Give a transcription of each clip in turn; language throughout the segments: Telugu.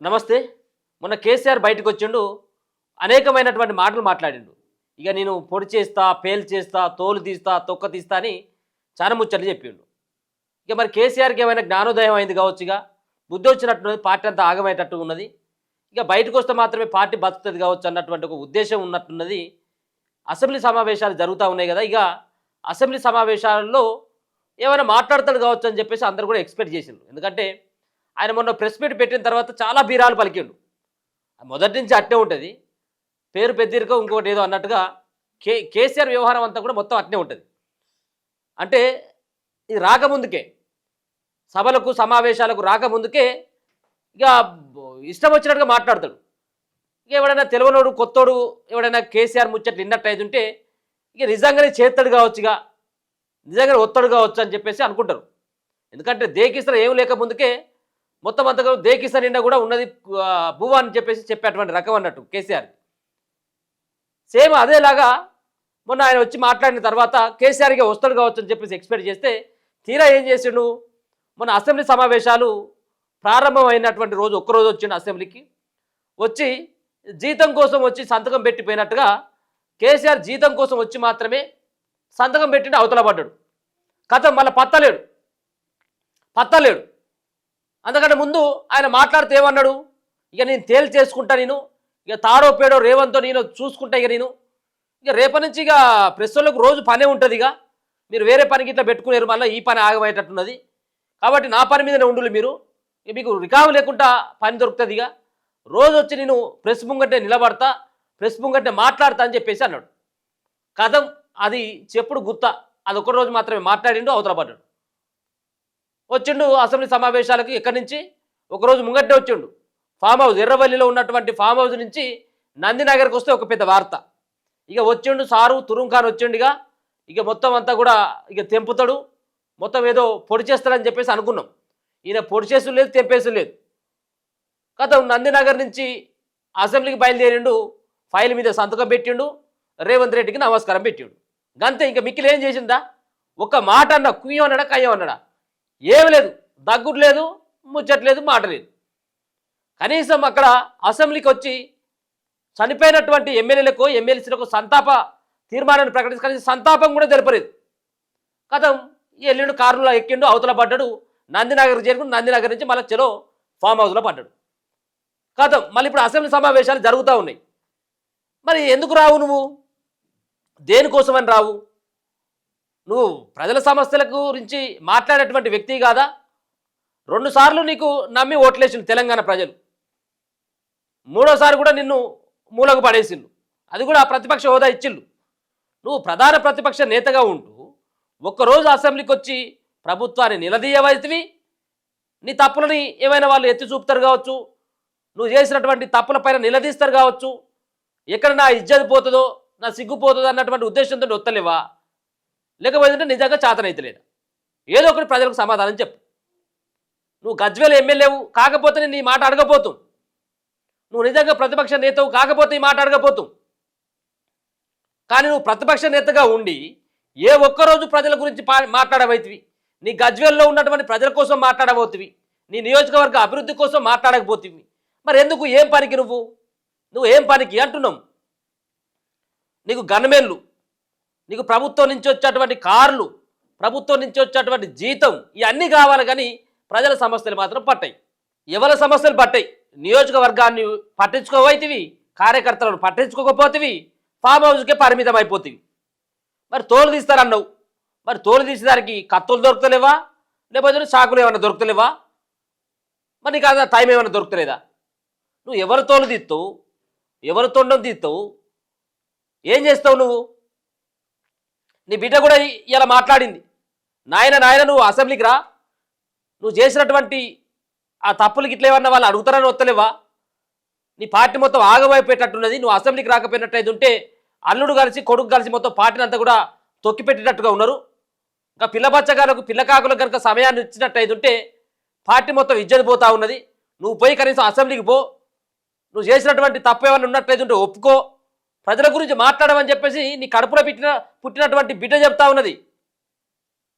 నమస్తే. మొన్న కేసీఆర్ బయటకొచ్చిండు. అనేకమైనటువంటి మాటలు మాట్లాడిండు. ఇక నేను పొడి చేస్తా, పేలు చేస్తా, తోలు తీస్తా, తొక్క తీస్తా అని చాలా ముచ్చట్లు చెప్పిండు. ఇక మరి కేసీఆర్‌కి ఏమైనా జ్ఞానోదయం అయింది కావచ్చుగా. బుద్ధొచ్చినట్టున్నది. పార్టీ అంతా ఆగమయ్యేటట్టు ఉన్నది. ఇక బయటకొస్తే మాత్రమే పార్టీ బతుకుతది కావచ్చు అన్నటువంటి ఒక ఉద్దేశం ఉన్నట్టున్నది. అసెంబ్లీ సమావేశాలు జరుగుతా ఉన్నాయి కదా! ఇక అసెంబ్లీ సమావేశాలలో ఏమైనా మాట్లాడతాడు కావచ్చు అని చెప్పేసి అందరూ కూడా ఎక్స్‌పెక్ట్ చేసిండ్రు. ఎందుకంటే ఆయన మొన్న ప్రెస్ మీట్ పెట్టిన తర్వాత చాలా బీరాలు పలికిండు. మొదటి నుంచి అట్నే ఉంటుంది. పేరు పెద్దరికో ఇంకోటి ఏదో అన్నట్టుగా కేసీఆర్ వ్యవహారం అంతా కూడా మొత్తం అట్నే ఉంటుంది. అంటే ఇది రాకముందుకే, సభలకు సమావేశాలకు రాకముందుకే ఇక ఇష్టం వచ్చినట్టుగా మాట్లాడతాడు. ఇక ఎవడైనా తెలియనోడు కొత్తోడు ఎవడైనా కేసీఆర్ ముచ్చట్లు విన్నట్టు అవుతుంటే ఇక నిజంగానే చేస్తాడు కావచ్చుగా, నిజంగానే ఒత్తడు కావచ్చు అని చెప్పేసి అనుకుంటారు. ఎందుకంటే దేకిస్తారు ఏం లేకముందుకే మొత్తం అంతగా దేకిస్తా నిండా కూడా ఉన్నది భూవా అని చెప్పేసి చెప్పేటువంటి రకం అన్నట్టు కేసీఆర్. సేమ్ అదేలాగా మొన్న ఆయన వచ్చి మాట్లాడిన తర్వాత కేసీఆర్గా వస్తాడు కావచ్చు అని చెప్పేసి ఎక్స్పెక్ట్ చేస్తే తీరా ఏం చేసిండు. మొన్న అసెంబ్లీ సమావేశాలు ప్రారంభమైనటువంటి రోజు ఒక్కరోజు వచ్చిండు అసెంబ్లీకి. వచ్చి జీతం కోసం వచ్చి సంతకం పెట్టిపోయినట్టుగా కేసీఆర్ జీతం కోసం వచ్చి మాత్రమే సంతకం పెట్టిండు, అవతల పడ్డాడు. కథం మళ్ళీ పత్తలేడు. అందుకంటే ముందు ఆయన మాట్లాడితే ఏమన్నాడు, ఇక నేను తేలి చేసుకుంటా, నేను ఇక తాడో పేడో రేవంతో నేను చూసుకుంటా, ఇక రేపటి నుంచి ఇక ప్రెస్ వాళ్ళకు రోజు పనే ఉంటుంది. ఇక మీరు వేరే పనికి ఇట్లా పెట్టుకునేరు, మళ్ళీ ఈ పని ఆగమయ్యేటట్టున్నది. కాబట్టి నా పని మీదనే ఉండులు మీరు, మీకు రికాము లేకుండా పని దొరుకుతుంది. ఇక రోజు వచ్చి నేను ప్రెస్ ముంగంటే నిలబడతా, ప్రెస్ ముంగంటే మాట్లాడతా అని చెప్పేసి అన్నాడు. కథం అది చెప్పుడు గుత్త. అది ఒక రోజు మాత్రమే మాట్లాడిండు, అవతల పడ్డాడు. వచ్చిండు అసెంబ్లీ సమావేశాలకు. ఎక్కడి నుంచి ఒకరోజు ముంగట్టే వచ్చిండు. ఫామ్ హౌస్ ఎర్రవల్లిలో ఉన్నటువంటి ఫామ్ హౌస్ నుంచి నందినగర్కి వస్తే ఒక పెద్ద వార్త. ఇక వచ్చిండు సారు తురుంఖాన్ వచ్చిండుగా. ఇక మొత్తం అంతా కూడా ఇక తెంపుతాడు, మొత్తం ఏదో పొడి చేస్తాడని చెప్పేసి అనుకున్నాం. ఈయన పొడి చేసు లేదు, తెంపేసు లేదు. కథ నందినగర్ నుంచి అసెంబ్లీకి బయలుదేరిండు. ఫైల్ మీద సంతకం పెట్టిండు, రేవంత్ రెడ్డికి నమస్కారం పెట్టిండు. గంతే. ఇంకా మిక్కిలు ఏం చేసిందా? ఒక మాట అన్నా, కుయ్యం అన్నాడా, కయ్యం అన్నాడా? ఏమి లేదు, దగ్గుడు లేదు, ముచ్చట్లేదు, మాట లేదు. కనీసం అక్కడ అసెంబ్లీకి వచ్చి చనిపోయినటువంటి ఎమ్మెల్యేలకు ఎమ్మెల్సీలకు సంతాప తీర్మానాన్ని ప్రకటించి కనీసం సంతాపం కూడా తెలపలేదు. కథం ఎల్లుండి కారులో ఎక్కిండు, అవతల పడ్డాడు, నందినగర్ చేరుకుని నందినగర్ నుంచి మళ్ళీ చలో ఫామ్ హౌస్లో పడ్డాడు. కథం మళ్ళీ ఇప్పుడు అసెంబ్లీ సమావేశాలు జరుగుతూ ఉన్నాయి. మరి ఎందుకు రావు నువ్వు? దేనికోసమని రావు? నువ్వు ప్రజల సమస్యల గురించి మాట్లాడేటువంటి వ్యక్తి కాదా? 2 సార్లు నీకు నమ్మి ఓట్లేసిండు తెలంగాణ ప్రజలు. 3ఓసారి కూడా నిన్ను మూలకు పడేసిండు. అది కూడా ప్రతిపక్ష హోదా ఇచ్చిళ్ళు. నువ్వు ప్రధాన ప్రతిపక్ష నేతగా ఉంటూ ఒక్కరోజు అసెంబ్లీకి వచ్చి ప్రభుత్వాన్ని నిలదీయవైతివి. నీ తప్పులని ఏమైనా వాళ్ళు ఎత్తి చూపుతారు కావచ్చు, నువ్వు చేసినటువంటి తప్పులపైన నిలదీస్తారు కావచ్చు. ఎక్కడ నా ఇజ్జత్ పోతుందో, నా సిగ్గుపోతుందో అన్నటువంటి ఉద్దేశంతో వత్తలేవా? లేకపోతే నిజంగా చేతనైతలేదా? ఏదో ఒకటి ప్రజలకు సమాధానం చెప్పు. నువ్వు గజ్వేల్ ఎమ్మెల్యేవు కాకపోతే నీ మాట అడగపోతాం. నువ్వు నిజంగా ప్రతిపక్ష నేతవు కాకపోతే ఈ మాట అడగపోతాం. కానీ నువ్వు ప్రతిపక్ష నేతగా ఉండి ఏ ఒక్కరోజు ప్రజల గురించి మాట్లాడబోతివి? నీ గజ్వేల్లో ఉన్నటువంటి ప్రజల కోసం మాట్లాడబోతివి, నీ నియోజకవర్గ అభివృద్ధి కోసం మాట్లాడకపోతివి. మరి ఎందుకు? ఏం పనికి నువ్వు ఏం పనికి అంటున్నావు? నీకు గన్మెన్లు, నీకు ప్రభుత్వం నుంచి వచ్చేటువంటి కార్లు, ప్రభుత్వం నుంచి వచ్చేటువంటి జీతం, ఇవన్నీ కావాలి. కానీ ప్రజల సమస్యలు మాత్రం పట్టాయి. ఎవరి సమస్యలు పట్టాయి? నియోజకవర్గాన్ని పట్టించుకోవైతివి, కార్యకర్తలను పట్టించుకోకపోతివి, ఫామ్ హౌస్కే పరిమితం అయిపోతివి. మరి తోలు తీస్తారన్నావు. మరి తోలు తీసేదానికి కత్తులు దొరుకుతలేవా? లేకపోతే చాకులు ఏమైనా దొరుకుతలేవా? మరి నీకు అదే టైం ఏమైనా దొరుకుతలేదా? నువ్వు ఎవరి తోలు తీస్తావు, ఎవరి తొండం తీస్తావు, ఏం చేస్తావు నువ్వు? నీ బిడ్డ కూడా ఇలా మాట్లాడింది. నాయన నువ్వు అసెంబ్లీకి రా, నువ్వు చేసినటువంటి ఆ తప్పులకి ఇట్లా ఏమన్నా వాళ్ళు అడుగుతారని వస్తలేవా? నీ పార్టీ మొత్తం ఆగమైపోయేటట్టున్నది. నువ్వు అసెంబ్లీకి రాకపోయినట్టయితే ఉంటే అల్లుడు కలిసి కొడుకు కలిసి మొత్తం పార్టీని అంతా కూడా తొక్కిపెట్టినట్టుగా ఉన్నారు. ఇంకా పిల్లబచ్చగాలకు పిల్లకాకులకు కనుక సమయాన్ని ఇచ్చినట్టయితే ఉంటే పార్టీ మొత్తం ఇజ్జత్ పోతా ఉన్నది. నువ్వు పోయి కనీసం అసెంబ్లీకి పో. నువ్వు చేసినటువంటి తప్పు ఏమన్నా ఉన్నట్టయితే ఉంటే ఒప్పుకో, ప్రజల గురించి మాట్లాడమని చెప్పేసి నీ కడుపులో పుట్టినటువంటి బిడ్డ చెప్తా ఉన్నది.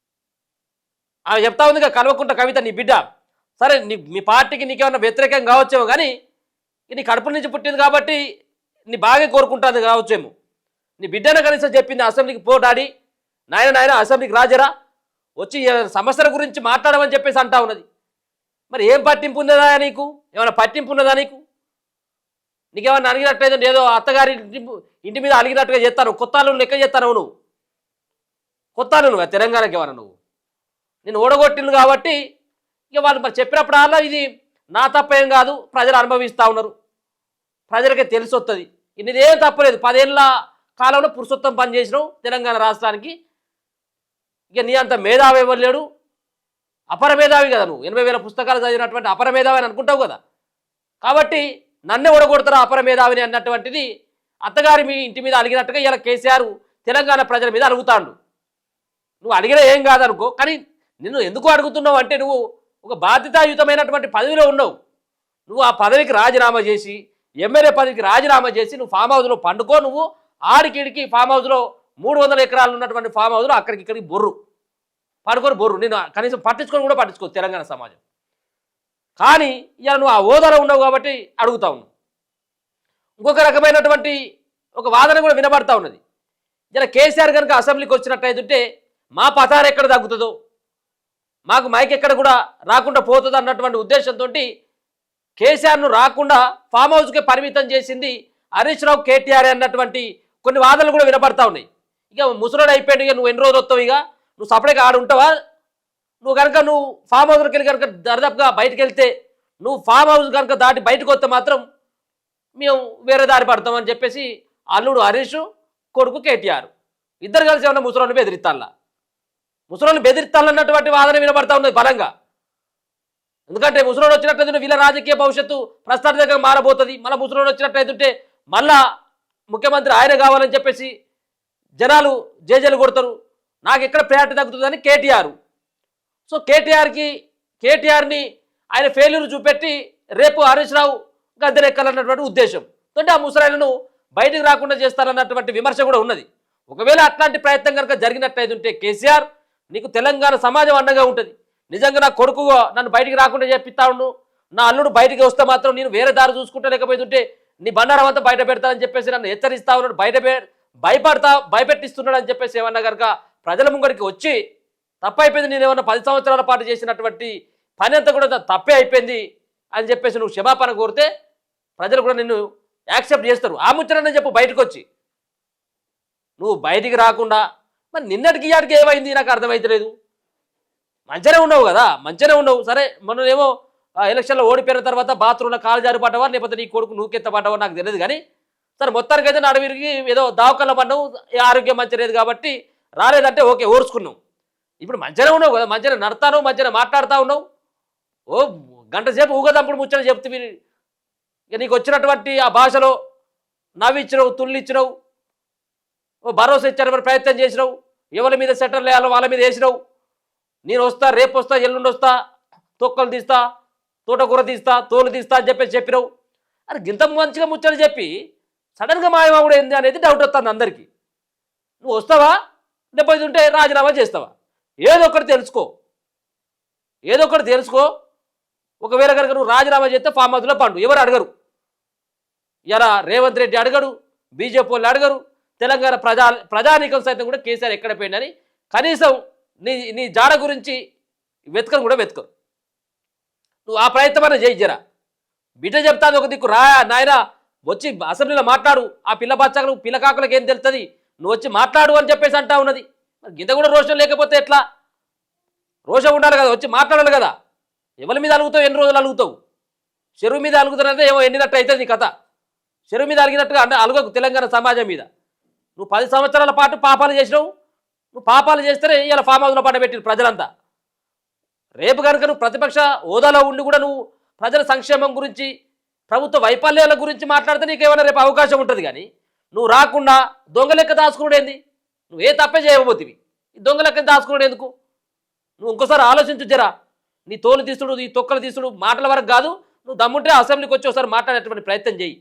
ఆమె చెప్తా ఉంది కల్వకుంట్ల కవిత, నీ బిడ్డ. సరే మీ పార్టీకి నీకేమన్నా వ్యతిరేకం కావచ్చేమో కానీ నీ కడుపు నుంచి పుట్టింది కాబట్టి నీ బాగా కోరుకుంటుంది కావచ్చేమో. నీ బిడ్డన కనీసం చెప్పింది అసెంబ్లీకి పో డాడీ, నాయన అసెంబ్లీకి రాజరా, వచ్చి సమస్యల గురించి మాట్లాడమని చెప్పేసి అంటా ఉన్నది. మరి ఏం పట్టింపు ఉన్నదా నీకు? ఏమైనా పట్టింపు ఉన్నదా నీకు? నీకేమన్నా అలిగినట్టయితే ఏదో అత్తగారి ఇంటి మీద అలిగినట్టుగా చేస్తాను, కొత్తాలు లెక్క చేస్తాను నువ్వు. కొత్తాలు నువ్వు తెలంగాణకి ఏమన్నా నువ్వు నేను ఓడగొట్టిండు కాబట్టి ఇక వాళ్ళు మరి చెప్పినప్పుడల్లా ఇది నా తప్పేం కాదు, ప్రజలు అనుభవిస్తూ ఉన్నారు, ప్రజలకే తెలిసి వస్తుంది. ఇదేం తప్పలేదు. 10 ఏళ్ళ కాలంలో పురుషోత్తం పనిచేసినావు తెలంగాణ రాష్ట్రానికి. ఇక నీ అంత మేధావి ఎవరు లేడు, అపర మేధావి కదా నువ్వు. 80,000 పుస్తకాలు చదివినటువంటి అపర మేధావి అని అనుకుంటావు కదా. కాబట్టి నన్నే ఓడగొడతారా అపర మేధావిని అన్నటువంటిది అత్తగారి మీ ఇంటి మీద అలిగినట్టుగా ఇలా కేసీఆర్ తెలంగాణ ప్రజల మీద అడుగుతాడు. నువ్వు అడిగినా ఏం కాదనుకో, కానీ నిన్ను ఎందుకు అడుగుతున్నావు అంటే నువ్వు ఒక బాధ్యతాయుతమైనటువంటి పదవిలో ఉన్నావు. నువ్వు ఆ పదవికి రాజీనామా చేసి ఎమ్మెల్యే పదవికి రాజీనామా చేసి నువ్వు ఫామ్ హౌస్లో పండుకో. నువ్వు ఆడికిడికి ఫామ్ హౌస్లో 300 ఎకరాలు ఉన్నటువంటి ఫామ్ హౌస్లో అక్కడికి ఇక్కడికి బొర్రు పడుకొని బొర్రు. నేను కనీసం పట్టించుకొని కూడా పట్టించుకో తెలంగాణ సమాజం. కానీ ఇలా నువ్వు ఆ హోదాలో ఉండవు కాబట్టి అడుగుతా ఉన్నావు. ఇంకొక రకమైనటువంటి ఒక వాదన కూడా వినబడతా ఉన్నది. ఇలా కేసీఆర్ కనుక అసెంబ్లీకి వచ్చినట్టయితుంటే మా పతారు ఎక్కడ తగ్గుతుందో, మాకు మైక్ ఎక్కడ కూడా రాకుండా పోతుంది అన్నటువంటి ఉద్దేశంతో కేసీఆర్ను రాకుండా ఫామ్ హౌస్కే పరిమితం చేసింది హరీష్ రావు, కేటీఆర్ అన్నటువంటి కొన్ని వాదనలు కూడా వినపడతా ఉన్నాయి. ఇక ముసలోడు అయిపోయాడు, ఇక నువ్వు ఎన్ని రోజులు వస్తావు, ఇక నువ్వు సపరేట్గా ఆడు ఉంటావా? నువ్వు కనుక నువ్వు ఫామ్ హౌస్కి వెళ్ళి కనుక దర్దాపుగా బయటకు వెళ్తే, నువ్వు ఫామ్ హౌస్ కనుక దాటి బయటకు వస్తే మాత్రం మేము వేరే దారి పడతామని చెప్పేసి అల్లుడు హరీష్, కొడుకు కేటీఆర్ ఇద్దరు కలిసి ఏమన్నా ముసలోని బెదిరిస్తాలా, ముసలోని బెదిరిస్తాలన్నటువంటి వాదన వినబడతా ఉన్నది బలంగా. ఎందుకంటే ముసలోడు వచ్చినట్టయితే వీళ్ళ రాజకీయ భవిష్యత్తు ప్రస్తారణగా మారబోతుంది. మళ్ళీ ముసలోడు వచ్చినట్టయితుంటే మళ్ళా ముఖ్యమంత్రి ఆయన కావాలని చెప్పేసి జనాలు జేజేలు కొడతారు. నాకు ఎక్కడ ప్రయారిటీ తగ్గుతుందని కేటీఆర్. సో కేటీఆర్ని ఆయన ఫెయిల్యూర్ చూపెట్టి రేపు హరీష్ రావు గద్దెనెక్కాలన్నటువంటి ఉద్దేశం తోటి ఆ ముసలాయలను బయటకు రాకుండా చేస్తారన్నటువంటి విమర్శ కూడా ఉన్నది. ఒకవేళ అట్లాంటి ప్రయత్నం కనుక జరిగినట్టయితుంటే కేసీఆర్ నీకు తెలంగాణ సమాజం అండగా ఉంటుంది. నిజంగా నా కొడుకు నన్ను బయటికి రాకుండా చెప్పిస్తా ఉండు, నా అల్లుడు బయటికి వస్తే మాత్రం నేను వేరే దారి చూసుకుంటా, లేకపోతుంటే నీ బండారం అంతా బయట పెడతానని చెప్పేసి నన్ను హెచ్చరిస్తా ఉన్నాడు, భయపెట్టిస్తున్నాడు అని చెప్పేసి ఏమన్నా కనుక ప్రజల ముంగడికి వచ్చి తప్పైపోయింది, నేను ఏమన్నా 10 సంవత్సరాల పాటు చేసినటువంటి పని అంతా కూడా తప్పే అయిపోయింది అని చెప్పేసి నువ్వు క్షమాపణ కోరితే ప్రజలు కూడా నిన్ను యాక్సెప్ట్ చేస్తారు. ఆ ముచ్చటనే చెప్పు బయటకు వచ్చి. నువ్వు బయటికి రాకుండా మరి నిన్నటికి ఇయాటికి ఏమైంది నాకు అర్థమవుతలేదు. మంచిగానే ఉన్నావు కదా, మంచిగానే ఉన్నావు. సరే మొన్నేమో ఎలక్షన్లో ఓడిపోయిన తర్వాత బాత్రూంలో కాలు జారి పడ్డవా లేకపోతే నీ కొడుకు నూకెత్త పడ్డవా నాకు తెలియదు. కానీ సరే మొత్తానికైతే నడవిరికి ఏదో దావకల్లో పడ్డావు, ఆరోగ్యం మంచి లేదు కాబట్టి రాలేదంటే ఓకే ఓర్చుకున్నావు. ఇప్పుడు మంచిగానే ఉన్నావు కదా, మంచిగా నడతాను, మంచిగా మాట్లాడుతూ ఉన్నావు. ఓ గంట సేపు ఊగదంపుడు ముచ్చట చెప్తే ఇక నీకు వచ్చినటువంటి ఆ భాషలో నవ్విచ్చినావు, తుళ్ళిచ్చినావు, ఓ భరోసా ఇచ్చారు, ప్రయత్నం చేసినావు, ఎవరి మీద సెటర్లు వేయాలో వాళ్ళ మీద వేసినావు. నేను వస్తా, రేపు వస్తా, ఎల్లుండి వస్తా, తొక్కలు తీస్తా, తోటకూర తీస్తా, తోలు తీస్తా అని చెప్పినావు. అది గింత మంచిగా ముచ్చని చెప్పి సడన్గా మాయమావుడు ఏంది అనేది డౌట్ వస్తుంది అందరికీ. నువ్వు వస్తావా లేకపోతే ఉంటే రాజీనామా చేస్తావా? ఏదో ఒకటి తెలుసుకో. ఒకవేళ కనుక నువ్వు రాజీనామా చేస్తే ఫామ్ హౌస్లో పండు, ఎవరు అడగరు. ఇలా రేవంత్ రెడ్డి అడగడు, బీజేపీ వాళ్ళు అడగరు, తెలంగాణ ప్రజానీకం సైతం కూడా కేసీఆర్ ఎక్కడ పోయిందని కనీసం నీ జాడ గురించి వెతకను కూడా వెతకరు. నువ్వు ఆ ప్రయత్నం చేయి జరా. బిడ్డ చెప్తాను ఒక దిక్కు, రా నాయన వచ్చి అసెంబ్లీలో మాట్లాడు, ఆ పిల్ల బచ్చాకు పిల్లకాకులకు ఏం తెలుస్తుంది, నువ్వు వచ్చి మాట్లాడు అని చెప్పేసి అంటా ఉన్నది. మరి గింత కూడా రోషం లేకపోతే ఎట్లా? రోషం ఉండాలి కదా, వచ్చి మాట్లాడాలి కదా. ఎవరి మీద అలుగుతావు, ఎన్ని రోజులు అలుగుతావు? చెరువు మీద అలుగుతానంటే ఏమో ఎండినట్టు అవుతుంది నీ కథ. చెరువు మీద అలిగినట్టుగా అంటే అలుగకు తెలంగాణ సమాజం మీద. నువ్వు 10 సంవత్సరాల పాటు పాపాలు చేసినావు. నువ్వు పాపాలు చేస్తేనే ఇలా ఫామ్ హౌస్లో పడబెట్టిరు ప్రజలంతా. రేపు కనుక నువ్వు ప్రతిపక్ష హోదాలో ఉండి కూడా నువ్వు ప్రజల సంక్షేమం గురించి, ప్రభుత్వ వైఫల్యాల గురించి మాట్లాడితే నీకేమైనా రేపు అవకాశం ఉంటుంది. కానీ నువ్వు రాకుండా దొంగ లెక్క దాచుకున్నాడు ఏంది? నువ్వు ఏ తప్పే చేయబోతివి, ఈ దొంగ లెక్క దాచుకున్నాడు ఎందుకు? నువ్వు ఇంకోసారి ఆలోచించు జరా. నీ తోలు తీసుడు, ఈ తొక్కలు తీసుడు మాటల వరకు కాదు. నువ్వు దమ్ముంటే అసెంబ్లీకి వచ్చి ఒకసారి మాట్లాడేటువంటి ప్రయత్నం చేయి.